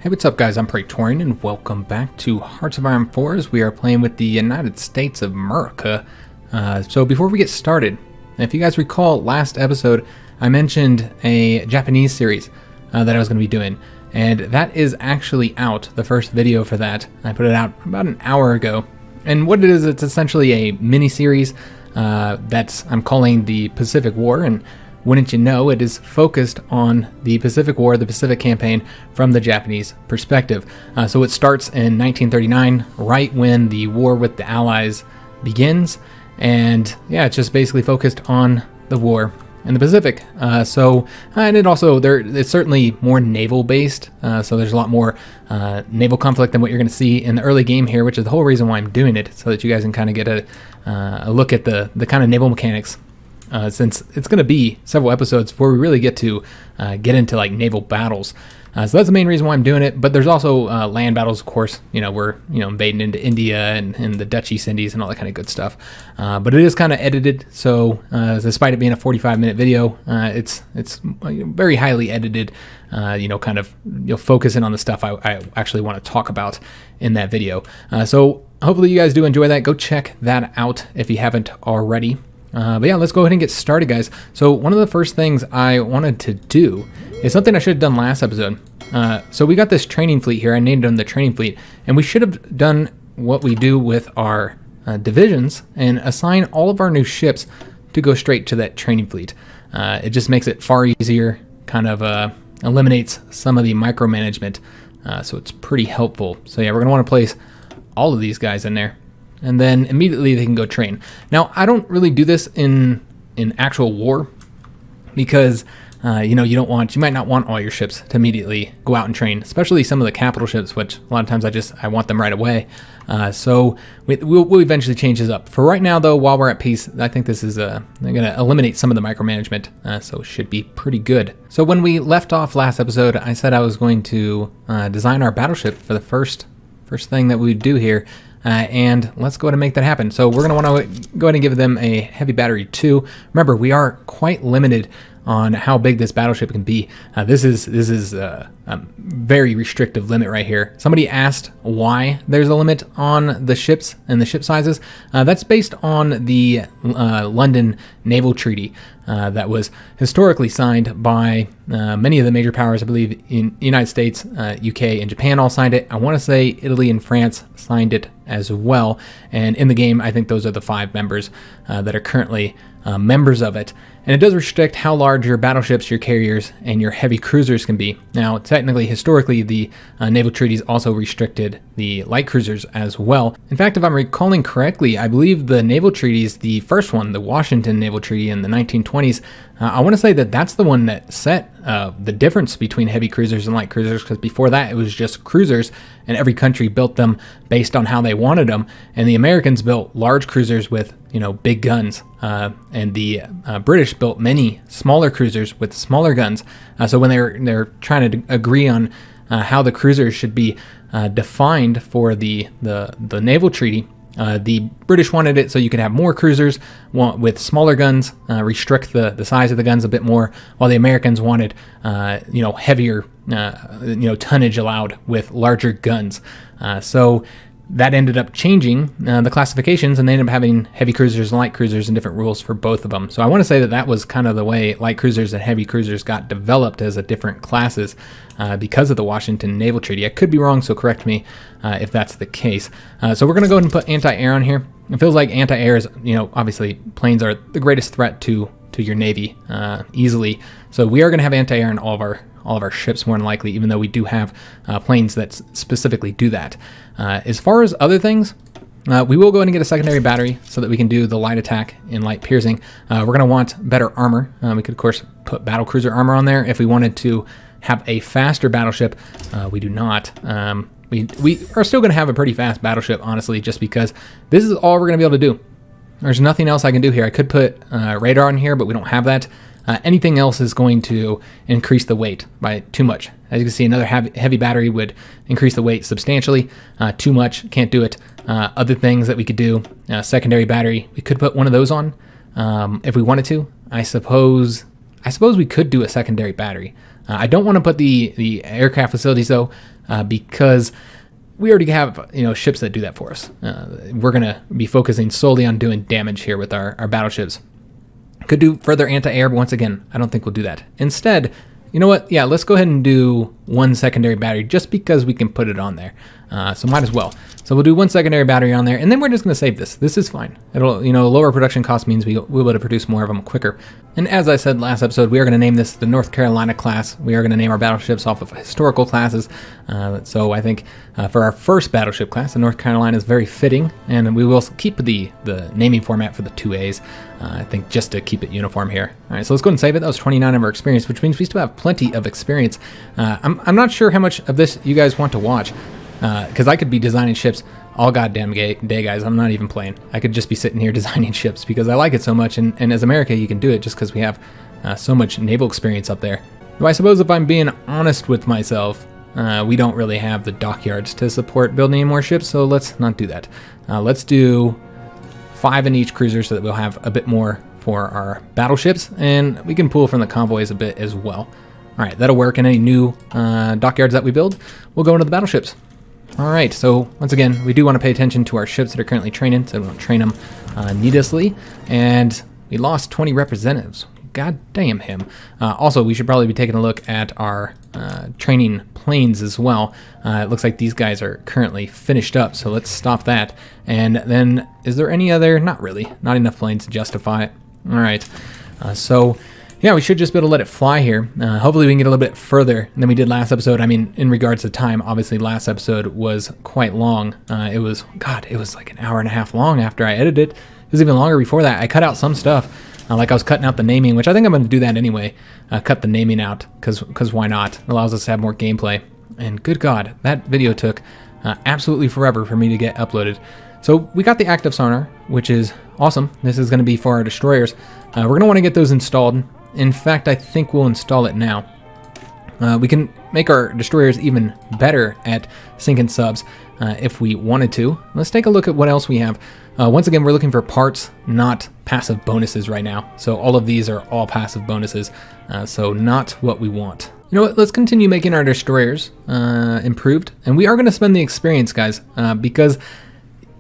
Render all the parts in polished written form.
Hey, what's up guys, I'm Praetorian and welcome back to Hearts of Iron 4 as we are playing with the United States of America. So before we get started, if you guys recall last episode, I mentioned a Japanese series that I was going to be doing. And that is actually out, the first video for that. I put it out about an hour ago. And what it is, it's essentially a mini-series I'm calling the Pacific War, and wouldn't you know, it is focused on the Pacific War, the Pacific Campaign, from the Japanese perspective. So it starts in 1939, right when the war with the Allies begins, and yeah, it's just basically focused on the war in the Pacific. And it also, it's certainly more naval based, so there's a lot more naval conflict than what you're going to see in the early game here, which is the whole reason why I'm doing it, so that you guys can kind of get a look at the kind of naval mechanics. Since it's going to be several episodes before we really get to get into like naval battles. So that's the main reason why I'm doing it, but there's also land battles, of course. You know, we're invading into India and the Dutch East Indies and all that kind of good stuff. But it is kind of edited, so despite it being a 45-minute video, it's very highly edited, kind of focusing on the stuff I actually want to talk about in that video. So hopefully you guys do enjoy that. Go check that out if you haven't already. But yeah, let's go ahead and get started, guys. So one of the first things I wanted to do is something I should have done last episode. So we got this training fleet here. I named them the training fleet, and we should have done what we do with our divisions and assign all of our new ships to go straight to that training fleet. It just makes it far easier, kind of eliminates some of the micromanagement, so it's pretty helpful. So yeah, we're going to want to place all of these guys in there, and then immediately they can go train. Now, I don't really do this in actual war because, you might not want all your ships to immediately go out and train, especially some of the capital ships, which a lot of times I want them right away. So we'll eventually change this up. For right now, though, while we're at peace, I think this is they're going to eliminate some of the micromanagement, so it should be pretty good. So when we left off last episode, I said I was going to design our battleship for the first thing that we would do here. And let's go ahead and make that happen. So we're going to want to go ahead and give them a heavy battery 2. Remember, we are quite limited on how big this battleship can be. This is a very restrictive limit right here. Somebody asked why there's a limit on the ships and the ship sizes. That's based on the London Naval Treaty that was historically signed by many of the major powers. I believe in the United States, UK, and Japan all signed it. I want to say Italy and France signed it as well. And in the game, I think those are the 5 members that are currently members of it. And it does restrict how large your battleships, your carriers, and your heavy cruisers can be. Now, technically, historically, the naval treaties also restricted the light cruisers as well. In fact, if I'm recalling correctly, I believe the naval treaties, the first one, the Washington Naval Treaty in the 1920s, I want to say that that's the one that set the difference between heavy cruisers and light cruisers, because before that it was just cruisers, and every country built them based on how they wanted them. And the Americans built large cruisers with big guns, and the British built many smaller cruisers with smaller guns. So when they're trying to agree on how the cruisers should be defined for the naval treaty, the British wanted it so you could have more cruisers with smaller guns, restrict the size of the guns a bit more, while the Americans wanted heavier tonnage allowed with larger guns. So that ended up changing the classifications, and they ended up having heavy cruisers and light cruisers and different rules for both of them. So I want to say that was kind of the way light cruisers and heavy cruisers got developed as a different classes because of the Washington Naval Treaty. I could be wrong, so correct me if that's the case. So we're going to go ahead and put anti-air on here. It feels like anti-air is, obviously planes are the greatest threat to your Navy easily. So we are going to have anti-air in all of our ships more than likely, even though we do have planes that specifically do that. As far as other things, we will go ahead and get a secondary battery so that we can do the light attack and light piercing. We're going to want better armor. We could, of course, put battlecruiser armor on there if we wanted to have a faster battleship. We do not. We are still going to have a pretty fast battleship, honestly, just because this is all we're going to be able to do. There's nothing else I can do here. I could put radar on here, but we don't have that. Anything else is going to increase the weight by too much. As you can see, another heavy battery would increase the weight substantially. Too much, can't do it. Other things that we could do, secondary battery, we could put one of those on if we wanted to. I suppose we could do a secondary battery. I don't want to put the aircraft facilities though, because we already have ships that do that for us. We're gonna be focusing solely on doing damage here with our battleships. Could do further anti-air, but once again, I don't think we'll do that. Instead, you know what? Yeah, let's go ahead and do one secondary battery just because we can put it on there. So might as well. So we'll do one secondary battery on there, and then we're just going to save this. This is fine. It'll, lower production cost means we'll be able to produce more of them quicker. And as I said last episode, we are going to name this the North Carolina class. We are going to name our battleships off of historical classes. So I think for our first battleship class, the North Carolina is very fitting, and we will keep the naming format for the 2As. I think just to keep it uniform here. All right, so let's go ahead and save it. That was 29 of our experience, which means we still have plenty of experience. I'm not sure how much of this you guys want to watch, because I could be designing ships all goddamn day, guys. I'm not even playing. I could just be sitting here designing ships because I like it so much, and as America, you can do it just because we have so much naval experience up there. Though I suppose if I'm being honest with myself, we don't really have the dockyards to support building any more ships, so let's not do that. Let's do 5 in each cruiser so that we'll have a bit more for our battleships, and we can pull from the convoys a bit as well. All right, that'll work. And any new dockyards that we build, we'll go into the battleships. All right, so once again, we do want to pay attention to our ships that are currently training, so we don't train them needlessly. And we lost 20 representatives. God damn him. Also, we should probably be taking a look at our training planes as well. It looks like these guys are currently finished up, so let's stop that. And then, is there any other? Not really. Not enough planes to justify it. All right, so yeah, we should just be able to let it fly here. Hopefully we can get a little bit further than we did last episode. I mean, in regards to time, obviously last episode was quite long. It was like an hour and a half long after I edited it. It was even longer before that. I cut out some stuff, like I was cutting out the naming, which I think I'm going to do that anyway. Cut the naming out, because why not? It allows us to have more gameplay. And good God, that video took absolutely forever for me to get uploaded. So we got the active sonar, which is awesome. This is going to be for our destroyers. We're going to want to get those installed. In fact, I think we'll install it now. We can make our destroyers even better at sinking subs if we wanted to. Let's take a look at what else we have. Once again, we're looking for parts, not passive bonuses right now. So all of these are all passive bonuses, so not what we want. You know what, let's continue making our destroyers improved. And we are going to spend the experience, guys, because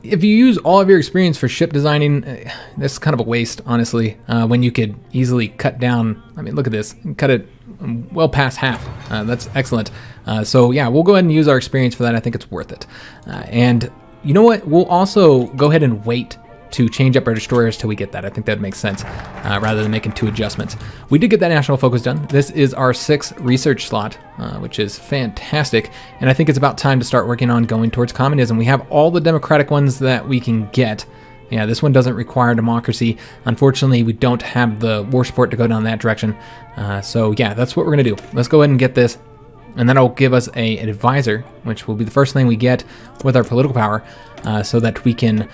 if you use all of your experience for ship designing, that's kind of a waste, honestly, when you could easily cut down. I mean, look at this, cut it well past half. That's excellent. So yeah, we'll go ahead and use our experience for that. I think it's worth it. And you know what? We'll also go ahead and wait to change up our destroyers till we get that. I think that makes sense, rather than making 2 adjustments. We did get that national focus done. This is our 6th research slot, which is fantastic. And I think it's about time to start working on going towards communism. We have all the democratic ones that we can get. Yeah, this one doesn't require democracy. Unfortunately, we don't have the war support to go down that direction. So yeah, that's what we're gonna do. Let's go ahead and get this. And that'll give us an advisor, which will be the first thing we get with our political power, so that we can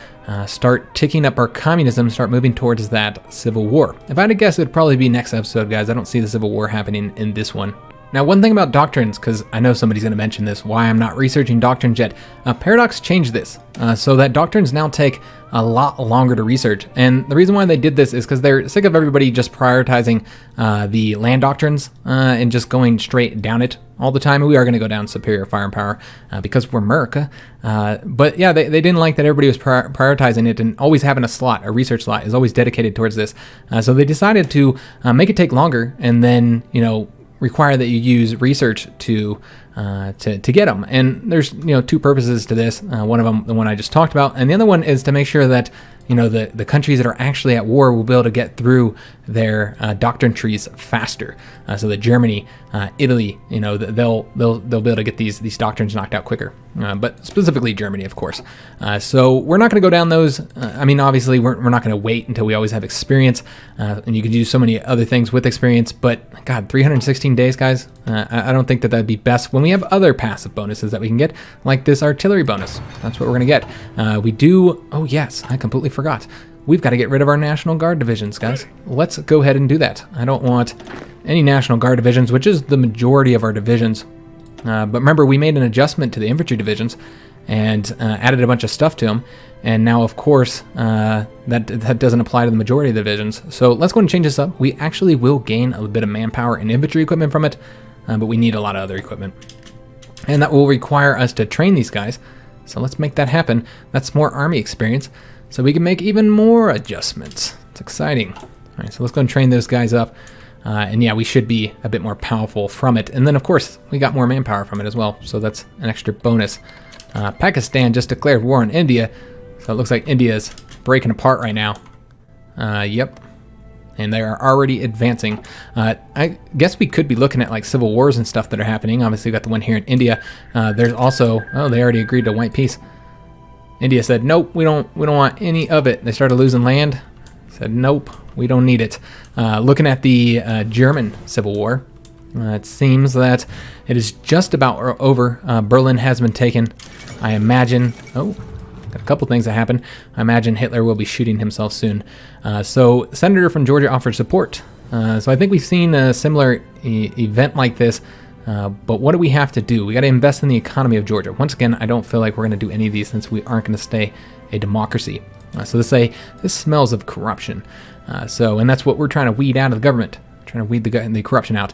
start ticking up our communism, start moving towards that civil war. If I had to guess, it'd probably be next episode, guys. I don't see the civil war happening in this one. Now, one thing about doctrines, because I know somebody's going to mention this, why I'm not researching doctrines yet. Paradox changed this, so that doctrines now take a lot longer to research. And the reason why they did this is because they're sick of everybody just prioritizing the land doctrines and just going straight down it all the time. We are going to go down superior fire and power because we're America. But yeah, they didn't like that everybody was prioritizing it, and always having a research slot is always dedicated towards this. So they decided to make it take longer, and then, require that you use research to get them. And there's 2 purposes to this. One of them, the one I just talked about, and the other one is to make sure that the countries that are actually at war will be able to get through their doctrine trees faster. So that Germany, Italy, they'll be able to get these doctrines knocked out quicker. But specifically Germany, of course. So we're not going to go down those. I mean, obviously, we're not going to wait until we always have experience. And you can do so many other things with experience. But God, 316 days, guys. I don't think that that'd be best when we have other passive bonuses that we can get, like this artillery bonus. That's what we're going to get. We do. Oh yes, I completely forgot. We've got to get rid of our National Guard divisions, guys. Let's go ahead and do that. I don't want any National Guard divisions, which is the majority of our divisions. But remember, we made an adjustment to the infantry divisions and added a bunch of stuff to them. And now, of course, that doesn't apply to the majority of the divisions. So let's go and change this up. We actually will gain a bit of manpower and infantry equipment from it. but we need a lot of other equipment. And that will require us to train these guys. So let's make that happen. That's more army experience, so we can make even more adjustments. It's exciting. All right, so let's go and train those guys up. And yeah, we should be a bit more powerful from it. And then, of course, we got more manpower from it as well, so that's an extra bonus. Pakistan just declared war on India, so it looks like India is breaking apart right now. Yep. And they are already advancing. I guess we could be looking at like civil wars and stuff that are happening. Obviously, we got the one here in India. There's also, oh, they already agreed to white peace. India said, nope, we don't want any of it. They started losing land. Said, nope, we don't need it. Looking at the German Civil War, it seems that it is just about over. Berlin has been taken. I imagine, oh, got a couple things that happen. I imagine Hitler will be shooting himself soon. So Senator from Georgia offered support. So I think we've seen a similar event like this. But what do we have to do? We got to invest in the economy of Georgia. Once again, I don't feel like we're going to do any of these since we aren't going to stay a democracy. So this smells of corruption. And that's what we're trying to weed out of the government. Trying to weed the corruption out.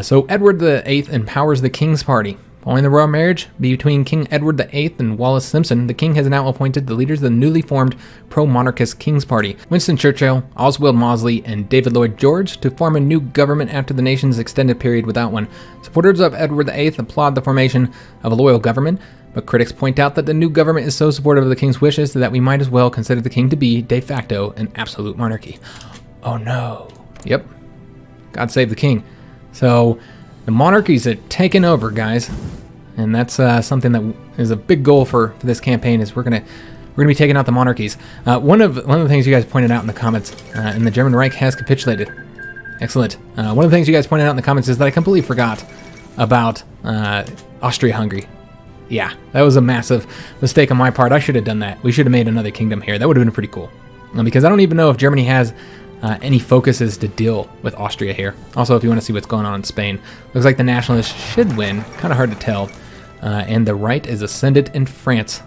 So Edward VIII empowers the King's Party. Following the royal marriage between King Edward VIII and Wallace Simpson, the king has now appointed the leaders of the newly formed pro-monarchist King's Party, Winston Churchill, Oswald Mosley, and David Lloyd George, to form a new government after the nation's extended period without one. Supporters of Edward VIII applaud the formation of a loyal government, but critics point out that the new government is so supportive of the king's wishes that we might as well consider the king to be, de facto, an absolute monarchy. Oh no. Yep. God save the king. So the monarchies are taking over, guys, and that's something that is a big goal for this campaign. Is we're gonna be taking out the monarchies. One of the things you guys pointed out in the comments, and the German Reich has capitulated. Excellent. One of the things you guys pointed out in the comments is that I completely forgot about Austria-Hungary. Yeah, that was a massive mistake on my part. I should have done that. We should have made another kingdom here. That would have been pretty cool. Because I don't even know if Germany has any focuses to deal with Austria here. Also, if you want to see what's going on in Spain, looks like the nationalists should win. Kind of hard to tell. And the right is ascendant in France.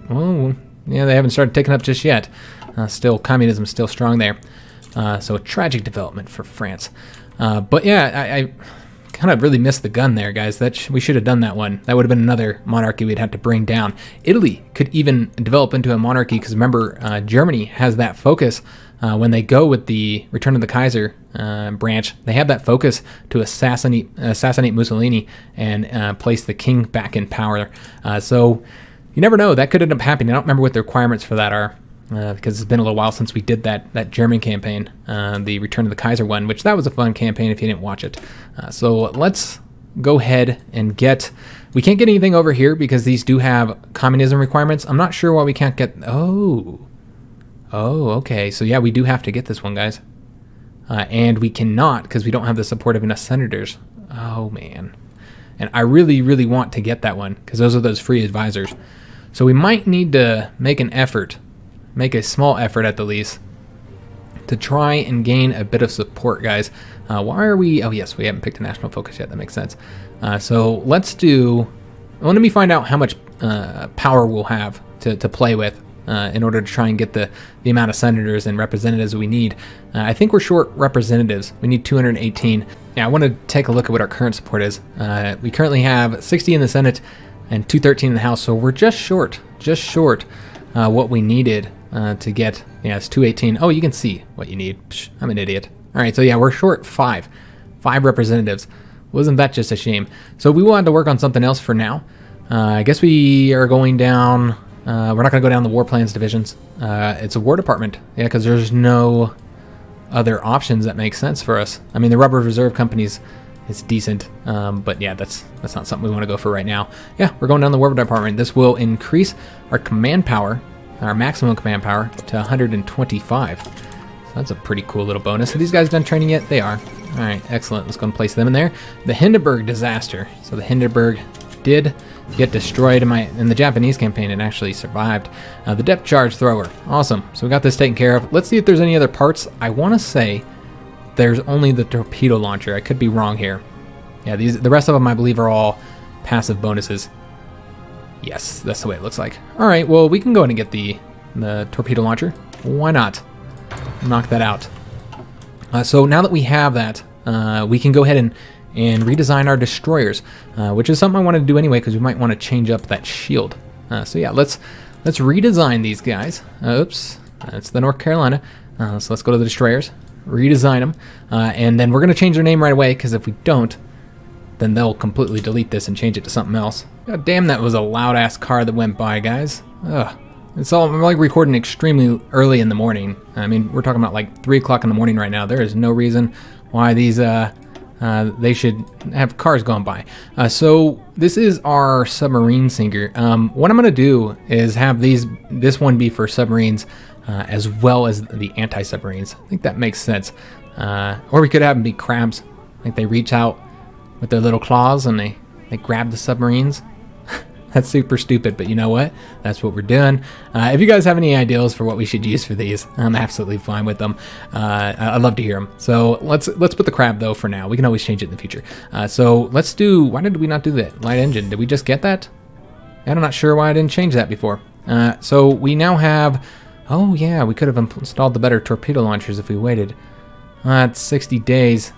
Oh, yeah, they haven't started taking up just yet. Still, communism is still strong there. So a tragic development for France. But yeah, I kind of really missed the gun there, guys. We should have done that one. That would have been another monarchy we'd have to bring down. Italy could even develop into a monarchy because remember, Germany has that focus. When they go with the Return of the Kaiser branch, they have that focus to assassinate Mussolini and place the king back in power. So you never know. That could end up happening. I don't remember what the requirements for that are. Because it's been a little while since we did that German campaign, the Return of the Kaiser one, which that was a fun campaign if you didn't watch it. So let's go ahead and we can't get anything over here because these do have communism requirements. I'm not sure why we can't get, oh, okay. So yeah, we do have to get this one, guys. And we cannot because we don't have the support of enough senators. Oh man. And I really, really want to get that one because those are those free advisors. So we might need to make an effort. Make a small effort at the least to try and gain a bit of support, guys. Why are we... Oh, yes, we haven't picked a national focus yet. That makes sense. So let's do... Well, let me find out how much power we'll have to play with in order to try and get the amount of senators and representatives we need. I think we're short representatives. We need 218. Yeah, I want to take a look at what our current support is. We currently have 60 in the Senate and 213 in the House, so we're just short what we needed to get. Yeah, it's 218. Oh, you can see what you need. Psh, I'm an idiot. All right, so yeah, we're short five representatives. Wasn't that just a shame? So we will have to work on something else for now. I guess we are going down. We're not going to go down the war plans divisions. It's a war department. Yeah, because there's no other options that make sense for us. I mean, the rubber reserve companies is decent, but yeah, that's not something we want to go for right now. Yeah, we're going down the war department. This will increase our command power, our maximum command power, to 125. So that's a pretty cool little bonus. Are these guys done training yet? They are. All right, excellent. Let's go and place them in there. The Hindenburg disaster. So the Hindenburg did get destroyed in the Japanese campaign. It actually survived. The depth charge thrower. Awesome. So we got this taken care of. Let's see if there's any other parts. I want to say there's only the torpedo launcher. I could be wrong here. Yeah, the rest of them I believe are all passive bonuses. Yes, that's the way it looks like. All right, well, we can go ahead and get the torpedo launcher. Why not? Knock that out. So now that we have that, we can go ahead and redesign our destroyers, which is something I wanted to do anyway because we might want to change up that shield. So yeah, let's redesign these guys. Oops, that's the North Carolina. So let's go to the destroyers, redesign them, and then we're going to change their name right away because if we don't, then they'll completely delete this and change it to something else. God damn, that was a loud-ass car that went by, guys. Ugh. I'm like recording extremely early in the morning. I mean, we're talking about like 3 o'clock in the morning right now. There is no reason why these, they should have cars going by. So this is our submarine sinker. What I'm going to do is have this one be for submarines as well as the anti-submarines. I think that makes sense. Or we could have them be crabs. Like they reach out with their little claws and they grab the submarines. That's super stupid, but you know what? That's what we're doing. If you guys have any ideas for what we should use for these, I'm absolutely fine with them. I'd love to hear them. So let's put the crab though for now. We can always change it in the future. So let's do. Why did we not do that? Light engine. Did we just get that? I'm not sure why I didn't change that before. So we now have. Oh yeah, we could have installed the better torpedo launchers if we waited. It's 60 days.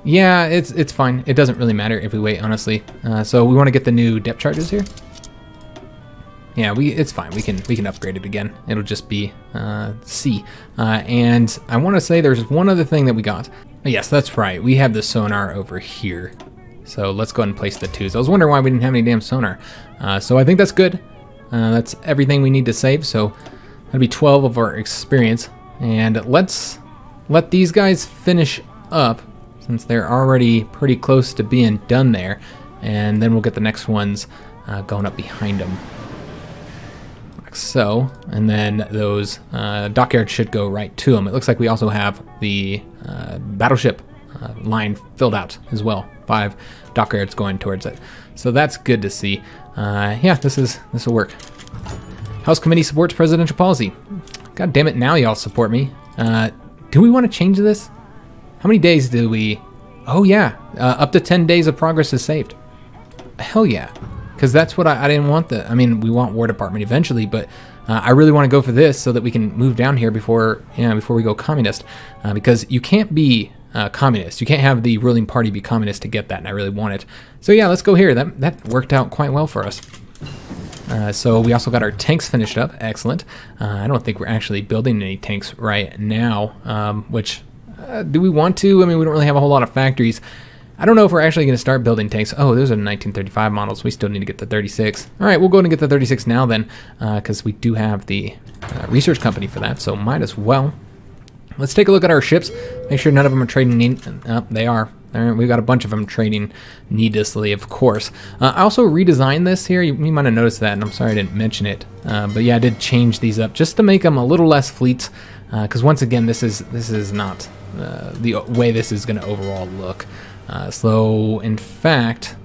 Yeah, it's fine. It doesn't really matter if we wait, honestly. So we want to get the new depth charges here. Yeah, it's fine. We can upgrade it again. It'll just be C. And I want to say there's one other thing that we got. Yes, that's right. We have the sonar over here. So let's go ahead and place the 2s. I was wondering why we didn't have any damn sonar. So I think that's good. That's everything we need to save. So that'll be 12 of our experience. And let's let these guys finish up, since they're already pretty close to being done there, and then we'll get the next ones going up behind them, like so, and then those dockyards should go right to them. It looks like we also have the battleship line filled out as well, 5 dockyards going towards it, so that's good to see. Yeah, this will work. House Committee supports presidential policy. God damn it, now y'all support me. Do we want to change this? How many days do we... Oh, yeah. Up to 10 days of progress is saved. Hell yeah. Because that's what I didn't want I mean, we want War Department eventually, but I really want to go for this so that we can move down here before we go communist. Because you can't be communist. You can't have the ruling party be communist to get that, and I really want it. So yeah, let's go here. That worked out quite well for us. So we also got our tanks finished up. Excellent. I don't think we're actually building any tanks right now, which... do we want to? I mean, we don't really have a whole lot of factories. I don't know if we're actually going to start building tanks. Oh, those are 1935 models. We still need to get the 36. All right, we'll go ahead and get the 36 now then, because we do have the research company for that, so might as well. Let's take a look at our ships. Make sure none of them are trading. They are. We've got a bunch of them trading needlessly, of course. I also redesigned this here. You might have noticed that, and I'm sorry I didn't mention it. But yeah, I did change these up just to make them a little less fleets, because once again, this is not the way this is going to overall look. So in fact,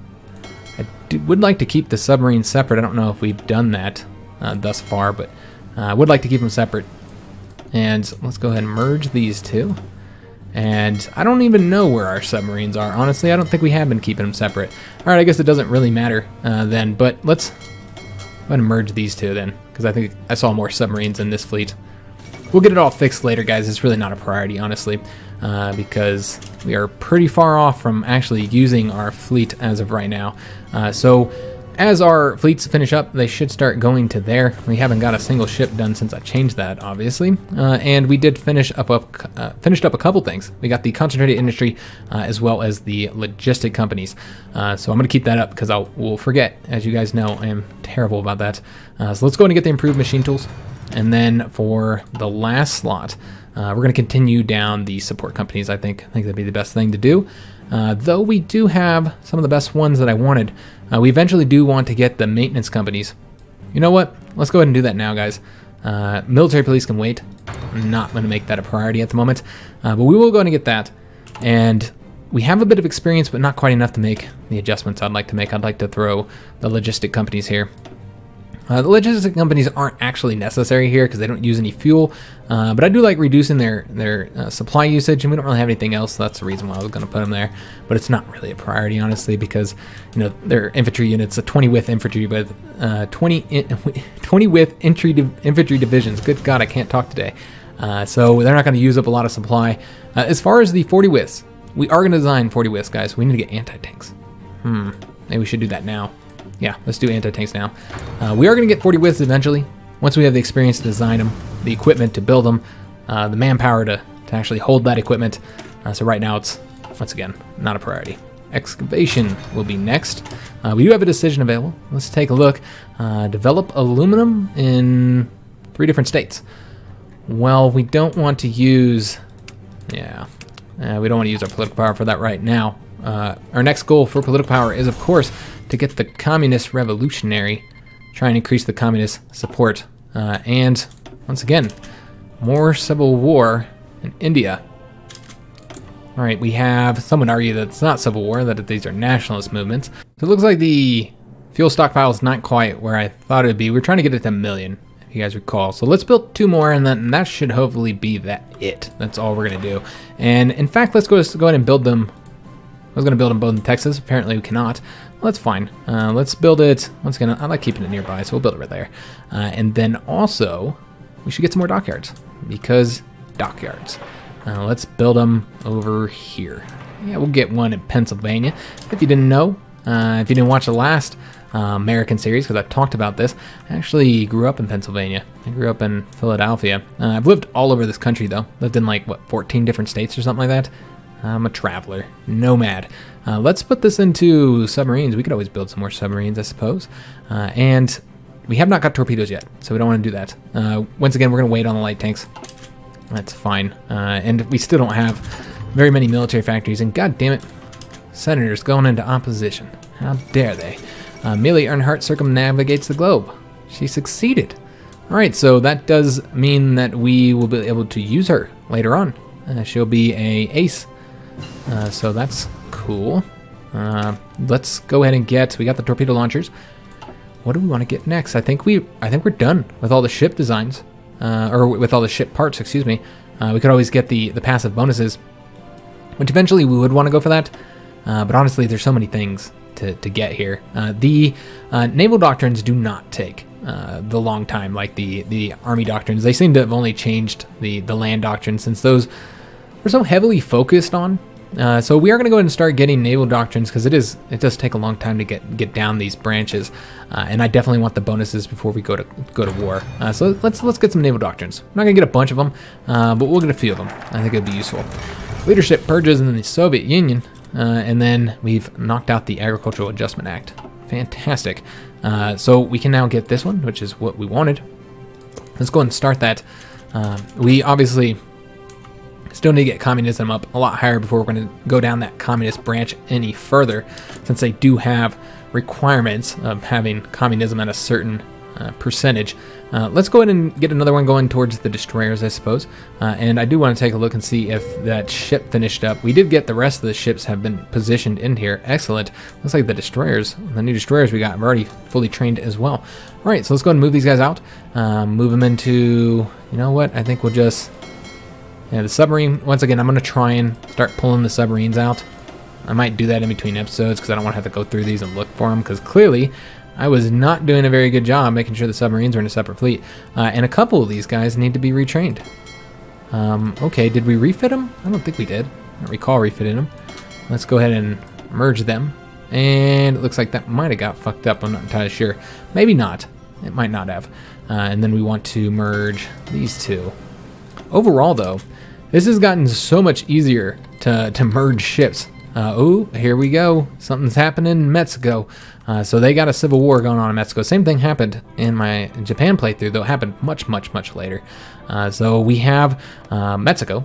I would like to keep the submarines separate. I don't know if we've done that thus far, but I would like to keep them separate. And let's go ahead and merge these two. And I don't even know where our submarines are. Honestly, I don't think we have been keeping them separate. All right, I guess it doesn't really matter then, but let's go ahead and merge these two then, because I think I saw more submarines in this fleet. We'll get it all fixed later, guys. It's really not a priority, honestly, because we are pretty far off from actually using our fleet as of right now. So as our fleets finish up, they should start going to there. We haven't got a single ship done since I changed that, obviously. And we did finished up a couple things. We got the concentrated industry as well as the logistic companies. So I'm going to keep that up because we'll forget. As you guys know, I am terrible about that. So let's go ahead and get the improved machine tools. And then for the last slot, we're going to continue down the support companies. I think that'd be the best thing to do. Though we do have some of the best ones that I wanted. We eventually do want to get the maintenance companies. You know what? Let's go ahead and do that now, guys. Military police can wait. I'm not going to make that a priority at the moment. But we will go ahead and get that. And we have a bit of experience, but not quite enough to make the adjustments I'd like to make. I'd like to throw the logistic companies here. The logistic companies aren't actually necessary here because they don't use any fuel, but I do like reducing their supply usage, and we don't really have anything else, so that's the reason why I was going to put them there. But it's not really a priority, honestly, because they're infantry units, a 20 width infantry, but 20 width infantry divisions. Good God, I can't talk today. So they're not going to use up a lot of supply. As far as the 40 widths, we are going to design 40 whiffs, guys. We need to get anti-tanks. Maybe we should do that now. Yeah, let's do anti-tanks now. We are going to get 40 whiffs eventually. Once we have the experience to design them, the equipment to build them, the manpower to actually hold that equipment. So right now it's, once again, not a priority. Excavation will be next. We do have a decision available. Let's take a look. Develop aluminum in 3 different states. Well, we don't want to use... Yeah, we don't want to use our political power for that right now. Our next goal for political power is, of course, to get the communist revolutionary, try and increase the communist support. And, once again, more civil war in India. Alright, we have, some would argue that it's not civil war, that these are nationalist movements. So it looks like the fuel stockpile is not quite where I thought it would be. We're trying to get it to 1 million, if you guys recall. So let's build 2 more, and then that should hopefully be it. That's all we're going to do. And in fact, let's go ahead and build them. I was going to build them both in Texas. Apparently we cannot. Well, that's fine. Let's build it. Once again, I like keeping it nearby, so we'll build it right there. And then also, we should get some more dockyards, because dockyards. Let's build them over here. Yeah, we'll get one in Pennsylvania. If you didn't know, if you didn't watch the last American series, because I talked about this, I actually grew up in Pennsylvania. I grew up in Philadelphia. I've lived all over this country, though. Lived in, like, what, 14 different states or something like that? I'm a traveler. Nomad. Let's put this into submarines. We could always build some more submarines, I suppose. And we have not got torpedoes yet, so we don't want to do that. Once again, we're going to wait on the light tanks. That's fine. And we still don't have very many military factories. And god damn it, senators going into opposition. How dare they? Amelia Earnhardt circumnavigates the globe. She succeeded. Alright, so that does mean that we will be able to use her later on. She'll be a ace. So that's cool. Let's go ahead and get, we got the torpedo launchers. What do we want to get next? I think we're done with all the ship designs. Or with all the ship parts, excuse me. We could always get the passive bonuses, which eventually we would want to go for that. But honestly, there's so many things to get here. The naval doctrines do not take the long time like the army doctrines. They seem to have only changed the land doctrine, since those were so heavily focused on. So we are going to go ahead and start getting naval doctrines, because it does take a long time to get down these branches, and I definitely want the bonuses before we go to war. So let's get some naval doctrines. I'm not going to get a bunch of them, but we'll get a few of them. I think it'd be useful. Leadership purges in the Soviet Union, and then we've knocked out the Agricultural Adjustment Act. Fantastic. So we can now get this one, which is what we wanted. Let's go ahead and start that. We obviously still need to get communism up a lot higher before we're going to go down that communist branch any further, since they do have requirements of having communism at a certain percentage. Let's go ahead and get another one going towards the destroyers, I suppose. And I do want to take a look and see if that ship finished up. We did get the rest of the ships have been positioned in here. Excellent. Looks like the destroyers, the new destroyers we got, have already fully trained as well. All right, so let's go ahead and move these guys out. Move them into, you know what, I think we'll just... Yeah, the submarine, once again, I'm going to try and start pulling the submarines out. I might do that in between episodes, because I don't want to have to go through these and look for them, because clearly I was not doing a very good job making sure the submarines are in a separate fleet. And a couple of these guys need to be retrained. Okay, did we refit them? I don't think we did. I don't recall refitting them. Let's go ahead and merge them. And it looks like that might have got fucked up. I'm not entirely sure. Maybe not. It might not have. And then we want to merge these two. Overall, though, this has gotten so much easier to merge ships. Oh, here we go. Something's happening in Mexico. So they got a civil war going on in Mexico. Same thing happened in my Japan playthrough, though it happened much, much, much later. So we have Mexico,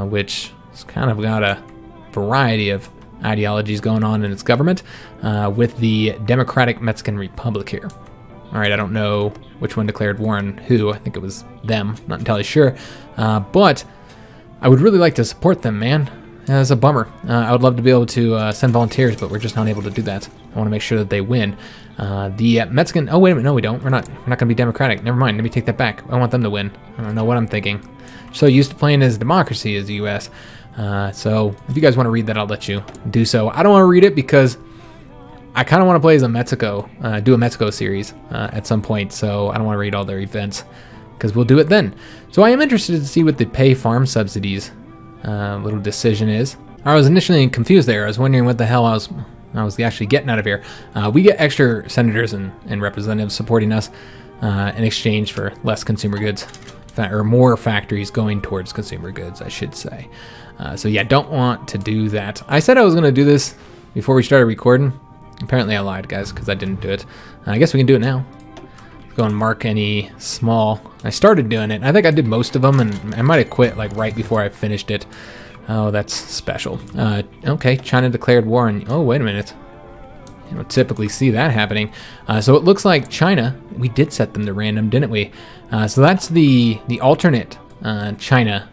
which has kind of got a variety of ideologies going on in its government, with the Democratic Mexican Republic here. All right, I don't know which one declared war on who. I think it was them. Not entirely sure. But I would really like to support them, man. That's a bummer. I would love to be able to send volunteers, but we're just not able to do that. I want to make sure that they win. The Mexican... Oh, wait a minute. No, we don't. We're not going to be democratic. Never mind. Let me take that back. I want them to win. I don't know what I'm thinking. So used to playing as democracy as the U.S. So if you guys want to read that, I'll let you do so. I don't want to read it because I kind of want to play as a Mexico, do a Mexico series at some point. So I don't want to read all their events, because we'll do it then. So I am interested to see what the pay farm subsidies little decision is. I was initially confused there. I was wondering what the hell I was actually getting out of here. We get extra senators and representatives supporting us in exchange for less consumer goods, or more factories going towards consumer goods, I should say. So yeah, don't want to do that. I said I was going to do this before we started recording. Apparently I lied, guys, because I didn't do it. I guess we can do it now. Let's go and mark any small. I started doing it. I think I did most of them, and I might have quit like right before I finished it. Oh, that's special. Okay, China declared war on... Oh, wait a minute. You don't typically see that happening. So it looks like China, we did set them to random, didn't we? So that's the alternate China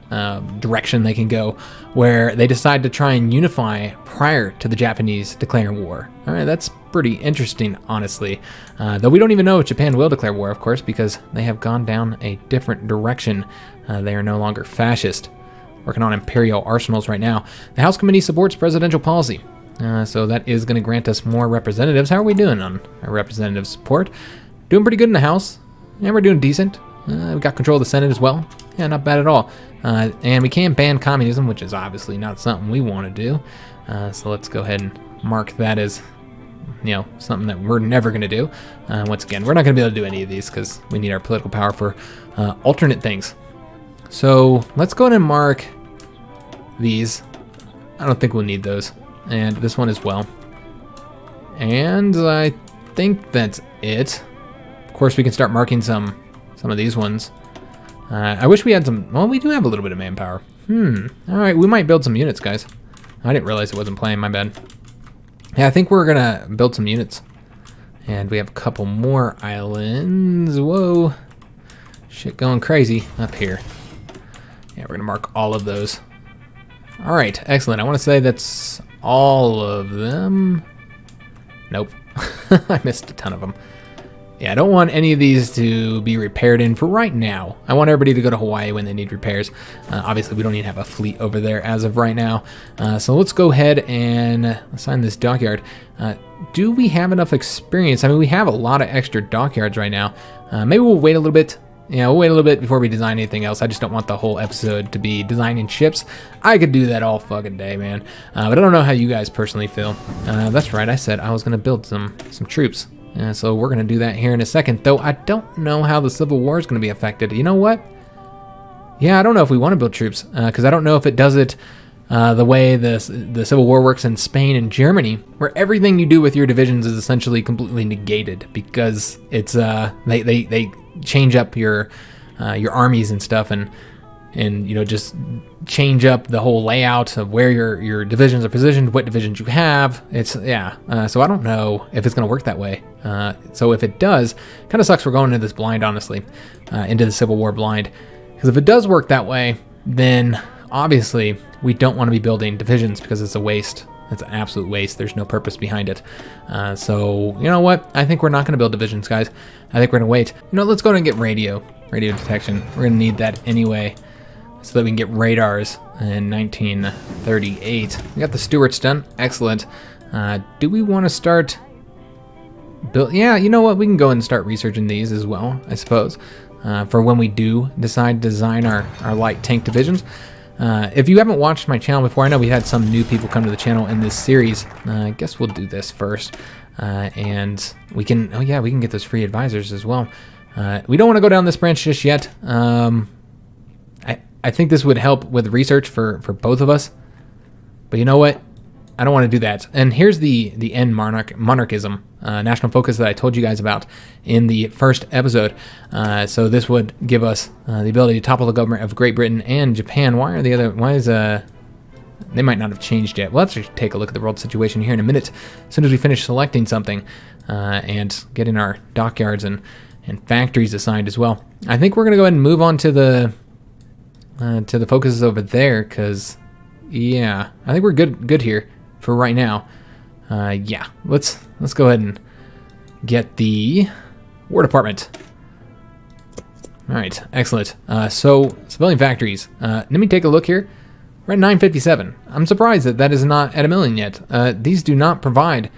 direction they can go, where they decide to try and unify prior to the Japanese declaring war. All right, that's pretty interesting, honestly. Though we don't even know if Japan will declare war, of course, because they have gone down a different direction. They are no longer fascist. Working on Imperial arsenals right now. The House Committee supports presidential policy. So that is going to grant us more representatives. How are we doing on our representative support? Doing pretty good in the House. Yeah, we're doing decent. We got control of the Senate as well. Yeah, not bad at all. And we can ban communism, which is obviously not something we want to do. So let's go ahead and mark that as, something that we're never going to do. Once again, we're not going to be able to do any of these because we need our political power for alternate things. So let's go ahead and mark these. I don't think we'll need those. And this one as well. And I think that's it. Of course, we can start marking some of these ones. I wish we had some... Well, we do have a little bit of manpower. Alright, we might build some units, guys. I didn't realize it wasn't playing, my bad. Yeah, I think we're gonna build some units. And we have a couple more islands. Whoa. Shit going crazy up here. Yeah, we're gonna mark all of those. Alright, excellent. I want to say that's all of them. Nope. I missed a ton of them. Yeah, I don't want any of these to be repaired in for right now. I want everybody to go to Hawaii when they need repairs. Obviously, we don't even have a fleet over there as of right now. So let's go ahead and assign this dockyard. Do we have enough experience? I mean, we have a lot of extra dockyards right now. Maybe we'll wait a little bit. Yeah, we'll wait a little bit before we design anything else. I just don't want the whole episode to be designing ships. I could do that all fucking day, man. But I don't know how you guys personally feel. That's right, I said I was going to build some troops. So we're going to do that here in a second. Though I don't know how the Civil War is going to be affected. You know what? Yeah, I don't know if we want to build troops. Because I don't know if it does it the way the Civil War works in Spain and Germany, where everything you do with your divisions is essentially completely negated. Because it's they change up your armies and stuff, and just change up the whole layout of where your divisions are positioned, what divisions you have. So I don't know if it's going to work that way. So if it does, kind of sucks we're going into this blind, honestly, into the Civil War blind. Because if it does work that way, then obviously we don't want to be building divisions because it's a waste. It's an absolute waste. There's no purpose behind it. So, you know what? I think we're not going to build divisions, guys. I think we're going to wait. Let's go ahead and get radio detection. We're going to need that anyway so that we can get radars in 1938. We got the Stuarts done. Excellent. Do we want to start build? Yeah, you know what? We can go and start researching these as well, I suppose, for when we do decide to design our light tank divisions. If you haven't watched my channel before, I know we had some new people come to the channel in this series. I guess we'll do this first. And we can, we can get those free advisors as well. We don't want to go down this branch just yet. I think this would help with research for both of us. But you know what? I don't want to do that. And here's the end monarchism, national focus that I told you guys about in the first episode. So this would give us the ability to topple the government of Great Britain and Japan. Why is they might not have changed yet. Well, let's just take a look at the world situation here in a minute. As soon as we finish selecting something and getting our dockyards and factories assigned as well. I think we're going to go ahead and move on to the focuses over there, because yeah, I think we're good here for right now. Yeah, let's go ahead and get the War Department. All right, excellent. So civilian factories. Let me take a look here. We're at 957. I'm surprised that is not at 1 million yet. These do not provide.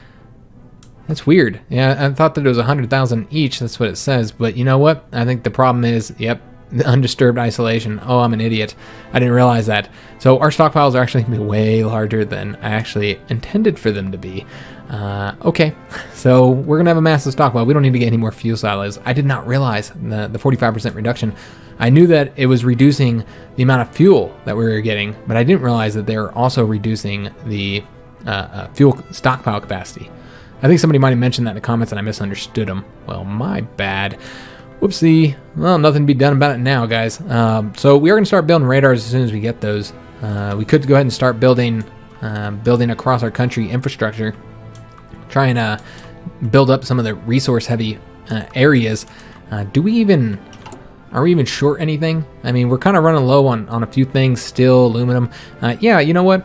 That's weird. Yeah, I thought that it was 100,000 each. That's what it says. But you know what? I think the problem is, yep, the undisturbed isolation. Oh, I'm an idiot. I didn't realize that. So our stockpiles are actually going to be way larger than I actually intended for them to be. Okay, so we're going to have a massive stockpile. We don't need to get any more fuel silos. I did not realize the 45% reduction. I knew that it was reducing the amount of fuel that we were getting, but I didn't realize that they were also reducing the fuel stockpile capacity. I think somebody might have mentioned that in the comments and I misunderstood them. Well, my bad. Whoopsie. Well, nothing to be done about it now, guys. So we are going to start building radars as soon as we get those. We could go ahead and start building across our country infrastructure. Try and build up some of the resource-heavy areas. Are we even short anything? I mean, we're kind of running low on a few things still. Aluminum. Yeah, you know what?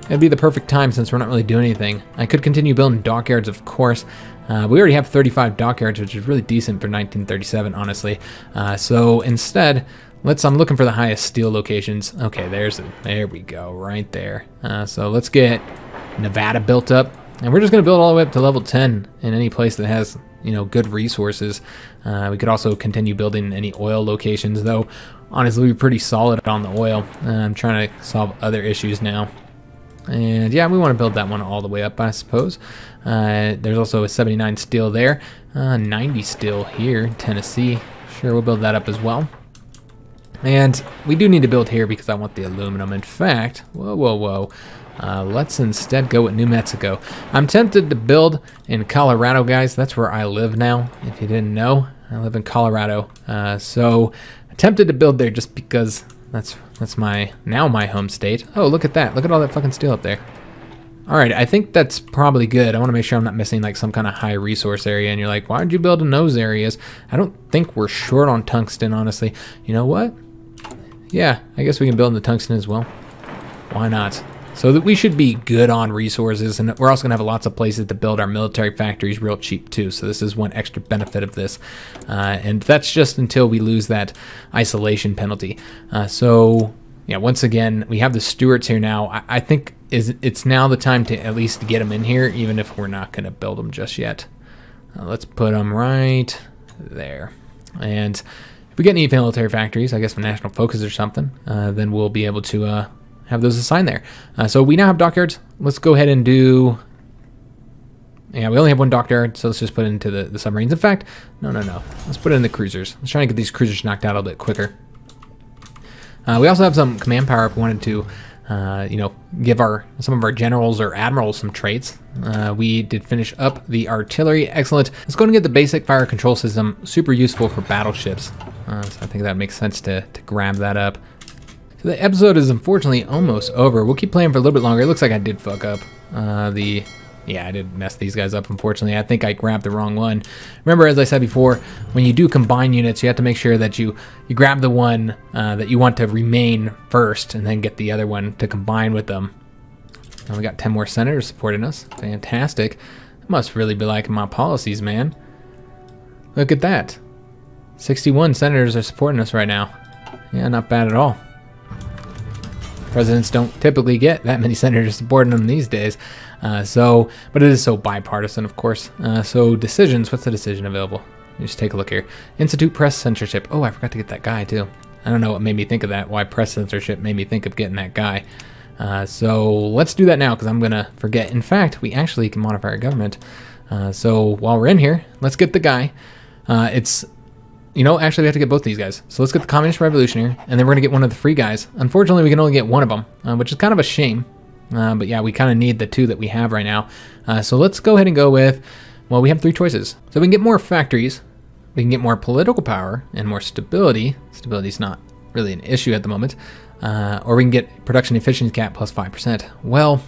It'd be the perfect time since we're not really doing anything. I could continue building dockyards, of course. We already have 35 dockyards, which is really decent for 1937, honestly. So instead, I'm looking for the highest steel locations. Okay, there we go, right there. So let's get Nevada built up. And we're just going to build all the way up to level 10 in any place that has, good resources. We could also continue building any oil locations, though. Honestly, we're pretty solid on the oil. I'm trying to solve other issues now. And yeah, we want to build that one all the way up, I suppose. There's also a 79 steel there. 90 steel here in Tennessee. Sure, we'll build that up as well. And we do need to build here because I want the aluminum. In fact, whoa. Let's instead go with New Mexico. I'm tempted to build in Colorado, guys. That's where I live now, if you didn't know. I live in Colorado. So I'm tempted to build there just because that's my home state. Oh, look at that. Look at all that fucking steel up there. All right, I think that's probably good. I want to make sure I'm not missing like some kind of high resource area. And you're like, why did you build in those areas? I don't think we're short on tungsten, honestly. You know what? Yeah, I guess we can build in the tungsten as well. Why not? So that we should be good on resources, and we're also going to have lots of places to build our military factories real cheap too. So this is one extra benefit of this. And that's just until we lose that isolation penalty. So yeah, once again, we have the stewards here now. I think it's now the time to at least get them in here, even if we're not going to build them just yet. Let's put them right there. And if we get any military factories, I guess for national focus or something, then we'll be able to have those assigned there. So we now have dockyards. Let's go ahead and do... Yeah, we only have one dockyard, so let's just put it into the submarines. In fact, no. Let's put it in the cruisers. Let's try and get these cruisers knocked out a little bit quicker. We also have some command power if we wanted to, give some of our generals or admirals some traits. We did finish up the artillery. Excellent. Let's go and get the basic fire control system. Super useful for battleships. So I think that makes sense to grab that up. So the episode is unfortunately almost over. We'll keep playing for a little bit longer. It looks like I did fuck up yeah, I did mess these guys up, unfortunately. I think I grabbed the wrong one. Remember, as I said before, when you do combine units, you have to make sure that you grab the one that you want to remain first and then get the other one to combine with them. And we got 10 more senators supporting us. Fantastic. I must really be liking my policies, man. Look at that. 61 senators are supporting us right now. Yeah, not bad at all. Presidents don't typically get that many senators supporting them these days. But it is so bipartisan, of course. So decisions, what's the decision available? Just take a look here. Institute press censorship. Oh, I forgot to get that guy too. I don't know what made me think of that, why press censorship made me think of getting that guy. So let's do that now because I'm going to forget. In fact, we actually can modify our government. So while we're in here, let's get the guy. Actually we have to get both these guys. So let's get the Communist Revolutionary, and then we're going to get one of the free guys. Unfortunately, we can only get one of them, which is kind of a shame. But yeah, we kind of need the two that we have right now. So let's go ahead and go with, well, we have three choices. So we can get more factories, we can get more political power, and more stability. Stability is not really an issue at the moment. Or we can get production efficiency cap plus 5%. Well,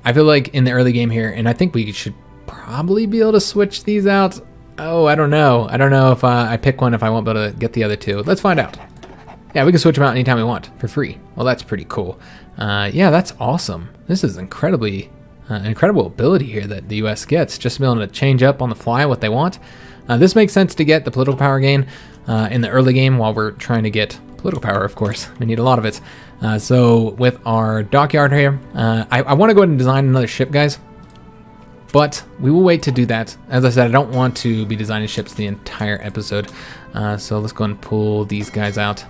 I feel like in the early game here, and I think we should probably be able to switch these out. Oh, I don't know. I don't know if I pick one if I won't be able to get the other two. Let's find out. Yeah, we can switch them out anytime we want for free. Well, that's pretty cool. Yeah, that's awesome. This is incredible ability here that the U.S. gets, just to be able to change up on the fly what they want. This makes sense to get the political power gain in the early game while we're trying to get political power, of course. We need a lot of it. So with our dockyard here, I want to go ahead and design another ship, guys. But we will wait to do that. As I said, I don't want to be designing ships the entire episode. So let's go and pull these guys out,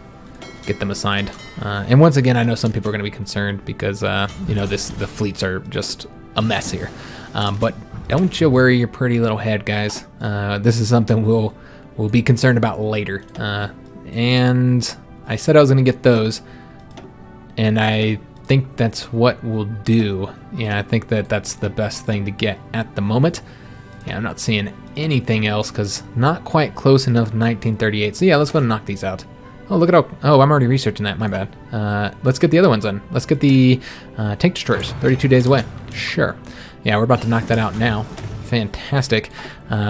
get them assigned. And once again, I know some people are going to be concerned because, you know, the fleets are just a mess here. But don't you worry your pretty little head, guys. This is something we'll be concerned about later. And I said I was going to get those, and I think that's what we'll do. Yeah, I think that's the best thing to get at the moment. Yeah, I'm not seeing anything else because not quite close enough 1938. So yeah, let's go and knock these out. Oh, look at how... Oh, I'm already researching that. My bad. Let's get the other ones on. Let's get the tank destroyers. 32 days away. Sure. Yeah, we're about to knock that out now. Fantastic.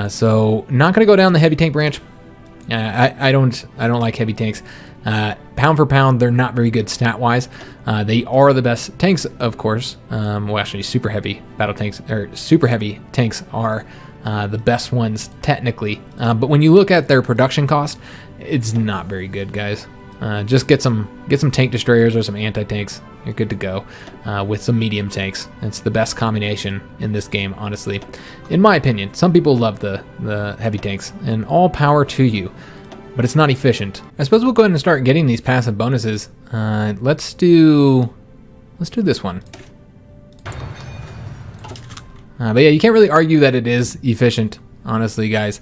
So not going to go down the heavy tank branch. I don't like heavy tanks. Pound for pound, they're not very good stat-wise. They are the best tanks, of course. Well, actually, super heavy battle tanks, or super heavy tanks are the best ones technically. But when you look at their production cost, it's not very good, guys. Just get some tank destroyers or some anti-tanks. You're good to go with some medium tanks. It's the best combination in this game, honestly, in my opinion. Some people love the heavy tanks, and all power to you. But it's not efficient. I suppose we'll go ahead and start getting these passive bonuses. Let's do this one. But yeah, you can't really argue that it is efficient, honestly, guys.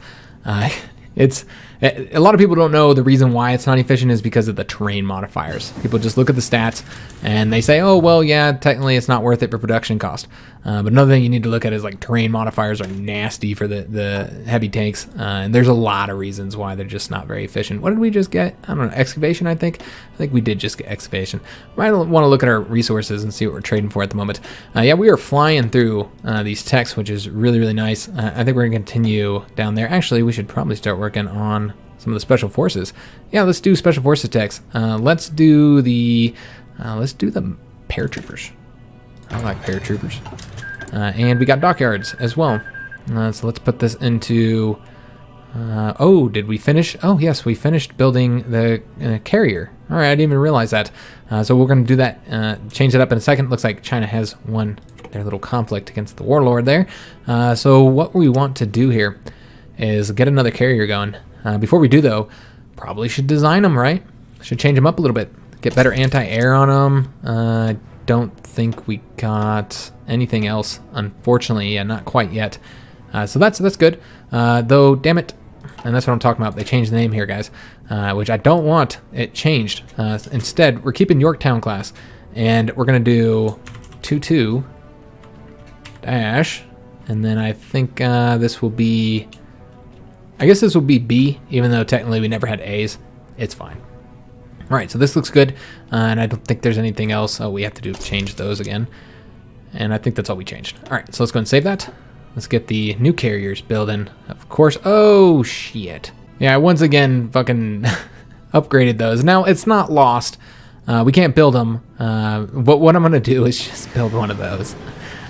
It's a lot of people don't know the reason why it's not efficient is because of the terrain modifiers. People just look at the stats and they say, oh, well, yeah, technically it's not worth it for production cost. But another thing you need to look at is like terrain modifiers are nasty for the heavy tanks. And there's a lot of reasons why they're just not very efficient. What did we just get? I don't know, excavation, I think. I think we did just get excavation. I want to look at our resources and see what we're trading for at the moment. Yeah, we are flying through these techs, which is really, really nice. I think we're going to continue down there. Actually, we should probably start working on some of the special forces. Yeah, let's do special forces techs. Let's do the paratroopers. I like paratroopers. And we got dockyards as well. So let's put this into... oh, did we finish? Oh, yes, we finished building the carrier. All right, I didn't even realize that. So we're going to do that, change that up in a second. Looks like China has won their little conflict against the warlord there. So what we want to do here is get another carrier going. Before we do, though, probably should design them, right? Should change them up a little bit. Get better anti-air on them. Don't think we got anything else, unfortunately. Yeah, not quite yet. So that's good. Though, damn it. And that's what I'm talking about. They changed the name here, guys, which I don't want it changed. Instead, we're keeping Yorktown class, and we're going to do 2-2 dash, and then I think this will be... I guess this will be B, even though technically we never had A's. It's fine. All right, so this looks good, and I don't think there's anything else. Oh, we have to change those again, and I think that's all we changed. All right, so let's go and save that. Let's get the new carriers building, of course. Oh, shit. Yeah, I once again fucking upgraded those. Now, it's not lost. We can't build them, but what I'm going to do is just build one of those.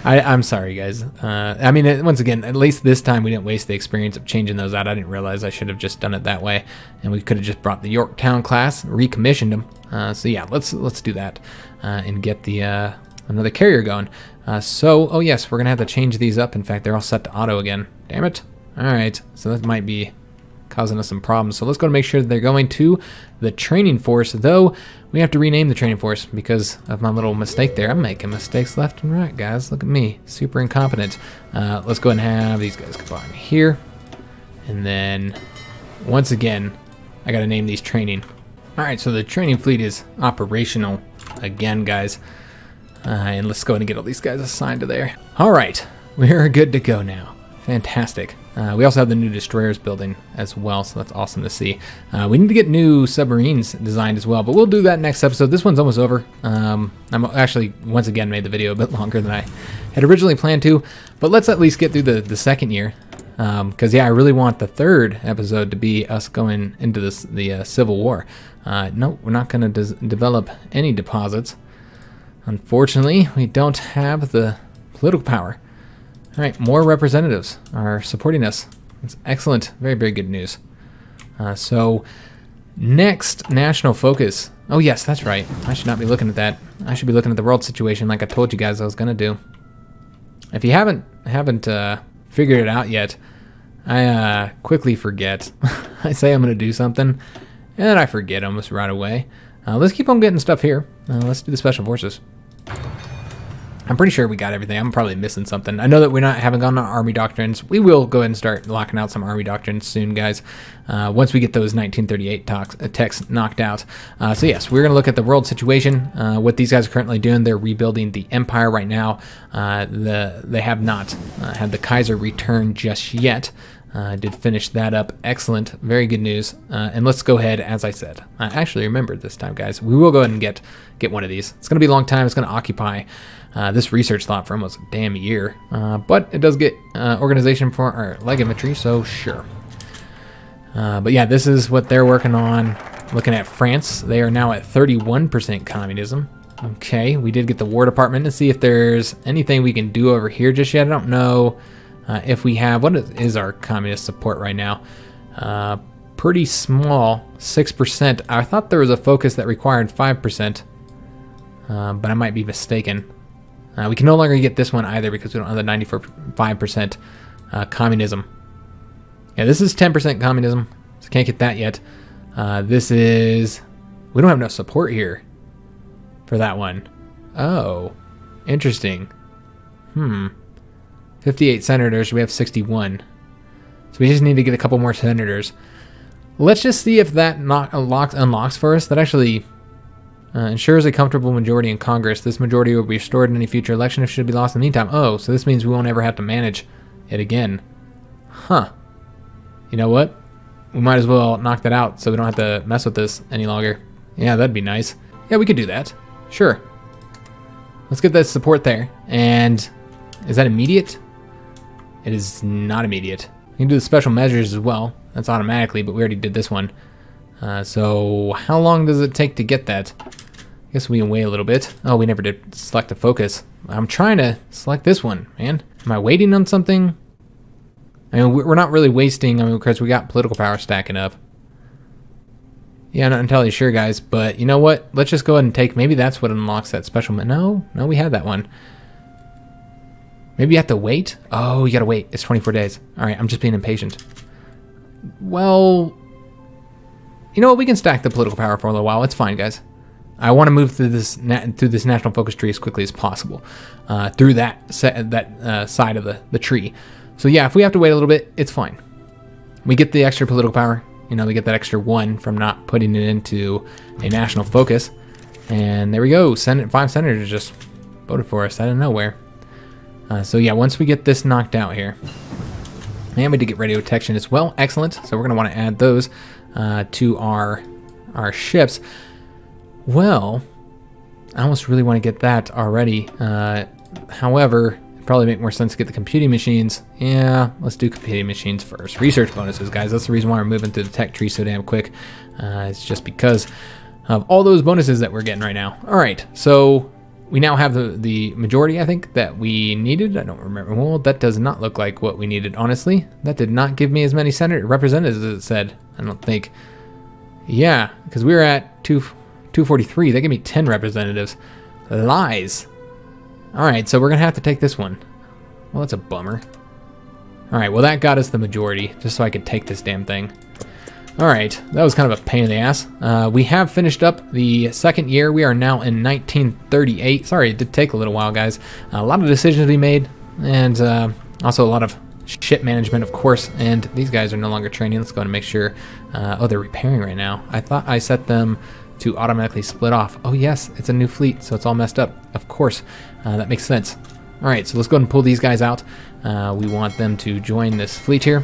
I'm sorry, guys. I mean, once again, at least this time we didn't waste the experience of changing those out. I didn't realize I should have just done it that way, and we could have just brought the Yorktown class, recommissioned them. So yeah, let's do that and get the another carrier going. Oh yes, we're gonna have to change these up. In fact, they're all set to auto again. Damn it! All right, so that might be causing us some problems. So let's go and make sure that they're going to the training force, though we have to rename the training force because of my little mistake there. I'm making mistakes left and right, guys. Look at me, super incompetent. Let's go ahead and have these guys combine here. And then once again, I gotta name these training. All right, so the training fleet is operational again, guys. And let's go ahead and get all these guys assigned to there. All right, we're good to go now. Fantastic. We also have the new destroyers building as well, so that's awesome to see. We need to get new submarines designed as well, but we'll do that next episode. This one's almost over. I'm actually, once again, made the video a bit longer than I had originally planned to, but let's at least get through the second year. Because, yeah, I really want the third episode to be us going into the Civil War. No, we're not going to develop any deposits. Unfortunately, we don't have the political power. All right, more representatives are supporting us. That's excellent. Very, very good news. So, next national focus. Oh, yes, that's right. I should not be looking at that. I should be looking at the world situation like I told you guys I was going to do. If you haven't figured it out yet, I quickly forget. I say I'm going to do something, and then I forget almost right away. Let's keep on getting stuff here. Let's do the special forces. I'm pretty sure we got everything. I'm probably missing something. I know that haven't gone on army doctrines. We will go ahead and start locking out some army doctrines soon, guys. Once we get those 1938 texts knocked out. So yes, we're going to look at the world situation. What these guys are currently doing, they're rebuilding the empire right now. They have not had the Kaiser return just yet. Did finish that up. Excellent. Very good news. And let's go ahead, as I said. I actually remembered this time, guys. We will go ahead and get one of these. It's going to be a long time. It's going to occupy this research slot for almost a damn year. But it does get organization for our leg infantry, so sure. But yeah, this is what they're working on. Looking at France, they are now at 31% communism. Okay, we did get the War Department to see if there's anything we can do over here just yet. I don't know. If we have, what is our communist support right now? Pretty small, 6%. I thought there was a focus that required 5%, but I might be mistaken. We can no longer get this one either because we don't have the 95% communism. Yeah, this is 10% communism, so can't get that yet. This is, we don't have enough support here for that one. Oh, interesting. 58 senators, we have 61. So we just need to get a couple more senators. Let's just see if that unlocks for us. That actually ensures a comfortable majority in Congress. This majority will be restored in any future election if it should be lost in the meantime. Oh, so this means we won't ever have to manage it again. Huh. You know what? We might as well knock that out so we don't have to mess with this any longer. Yeah, that'd be nice. Yeah, we could do that. Sure. Let's get that support there. And is that immediate? It is not immediate. We can do the special measures as well. That's automatically, but we already did this one. So how long does it take to get that? I guess we can wait a little bit. Oh, we never did select a focus. I'm trying to select this one, man. Am I waiting on something? I mean, we're not really wasting, because we got political power stacking up. Yeah, I'm not entirely sure, guys, but you know what? Let's just go ahead and take, maybe that's what unlocks that special, no, we had that one. Maybe you have to wait? Oh, you gotta wait. It's 24 days. All right, I'm just being impatient. Well, you know what? We can stack the political power for a little while. It's fine, guys. I want to move through this national focus tree as quickly as possible, through that side of the tree. So yeah, if we have to wait a little bit, it's fine. We get the extra political power. You know, we get that extra 1 from not putting it into a national focus. And there we go. 5 senators just voted for us out of nowhere. So yeah, once we get this knocked out here, and we did get radio detection as well. Excellent. So we're going to want to add those to our ships. Well, I almost really want to get that already. However, it'd probably make more sense to get the computing machines. Yeah, let's do computing machines first. Research bonuses, guys. That's the reason why we're moving through the tech tree so damn quick. It's just because of all those bonuses that we're getting right now. All right, so we now have the majority, I think, that we needed. I don't remember. Well, that does not look like what we needed, honestly. That did not give me as many representatives as it said, I don't think. Yeah, because we were at 243. They gave me 10 representatives. Lies. All right, so we're going to have to take this one. Well, that's a bummer. All right, well, that got us the majority, just so I could take this damn thing. All right, that was kind of a pain in the ass. We have finished up the second year. We are now in 1938. Sorry, it did take a little while, guys. A lot of decisions to be made, and also a lot of ship management, of course. And these guys are no longer training. Let's go and make sure. Oh, they're repairing right now. I thought I set them to automatically split off. Oh, yes, it's a new fleet, so it's all messed up. Of course, that makes sense. All right, so let's go ahead and pull these guys out. We want them to join this fleet here.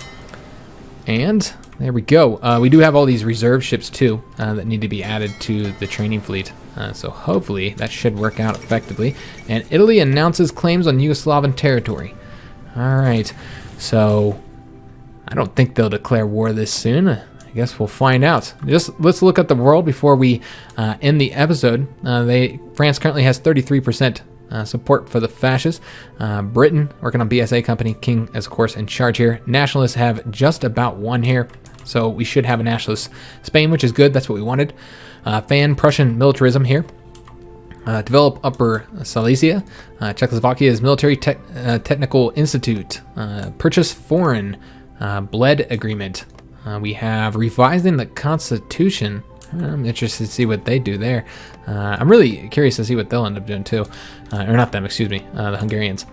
And there we go. We do have all these reserve ships too that need to be added to the training fleet. So hopefully that should work out effectively. And Italy announces claims on Yugoslavian territory. All right. So I don't think they'll declare war this soon. I guess we'll find out. Just let's look at the world before we end the episode. France currently has 33% support for the fascists. Britain working on BSA company. King is of course in charge here. Nationalists have just about one here. So we should have a nationalist Spain, which is good. That's what we wanted. Fan Prussian militarism here. Develop Upper Silesia. Czechoslovakia's Military Technical Institute. Purchase Foreign. Bled Agreement. We have Revising the Constitution. I'm interested to see what they do there. I'm really curious to see what they'll end up doing too. Or not them, excuse me, the Hungarians.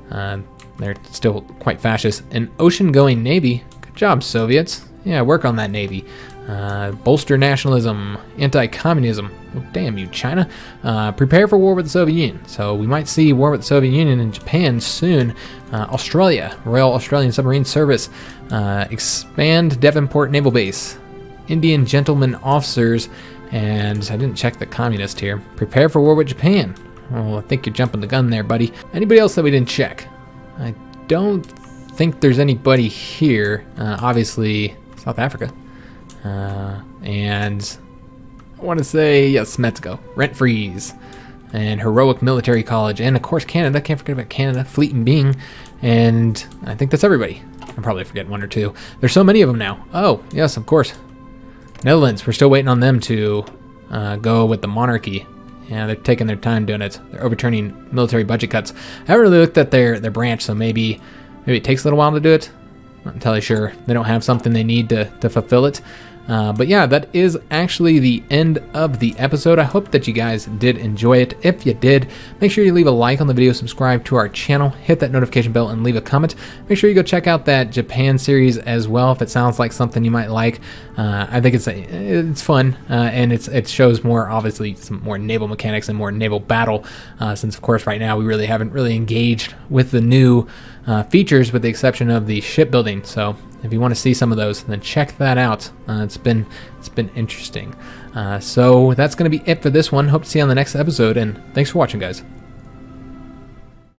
They're still quite fascist. An ocean-going navy. Good job, Soviets. Yeah, work on that navy. Bolster nationalism, anti-communism. Well, damn you, China. Prepare for war with the Soviet Union. So we might see war with the Soviet Union and Japan soon. Australia, Royal Australian Submarine Service. Expand Devonport Naval Base. Indian gentlemen officers. And I didn't check the communist here. Prepare for war with Japan. Well, I think you're jumping the gun there, buddy. Anybody else that we didn't check? I don't think there's anybody here. Obviously, South Africa. And I want to say, yes, Mexico. Rent freeze. And Heroic Military College. And, of course, Canada. Can't forget about Canada. Fleet and Bing. And I think that's everybody. I'm probably forgetting one or two. There's so many of them now. Oh, yes, of course. Netherlands. We're still waiting on them to go with the monarchy. Yeah, they're taking their time doing it. They're overturning military budget cuts. I haven't really looked at their branch, so maybe it takes a little while to do it. Not entirely sure. They don't have something they need to fulfill it. But yeah, that is actually the end of the episode. I hope that you guys did enjoy it. If you did, make sure you leave a like on the video, subscribe to our channel, hit that notification bell, and leave a comment. Make sure you go check out that Japan series as well if it sounds like something you might like. I think it's fun, and it shows more, obviously, some more naval mechanics and more naval battle, since, of course, right now we really haven't engaged with the new features with the exception of the shipbuilding. So if you want to see some of those, then check that out. It's been interesting. So that's going to be it for this one. Hope to see you on the next episode, and thanks for watching, guys.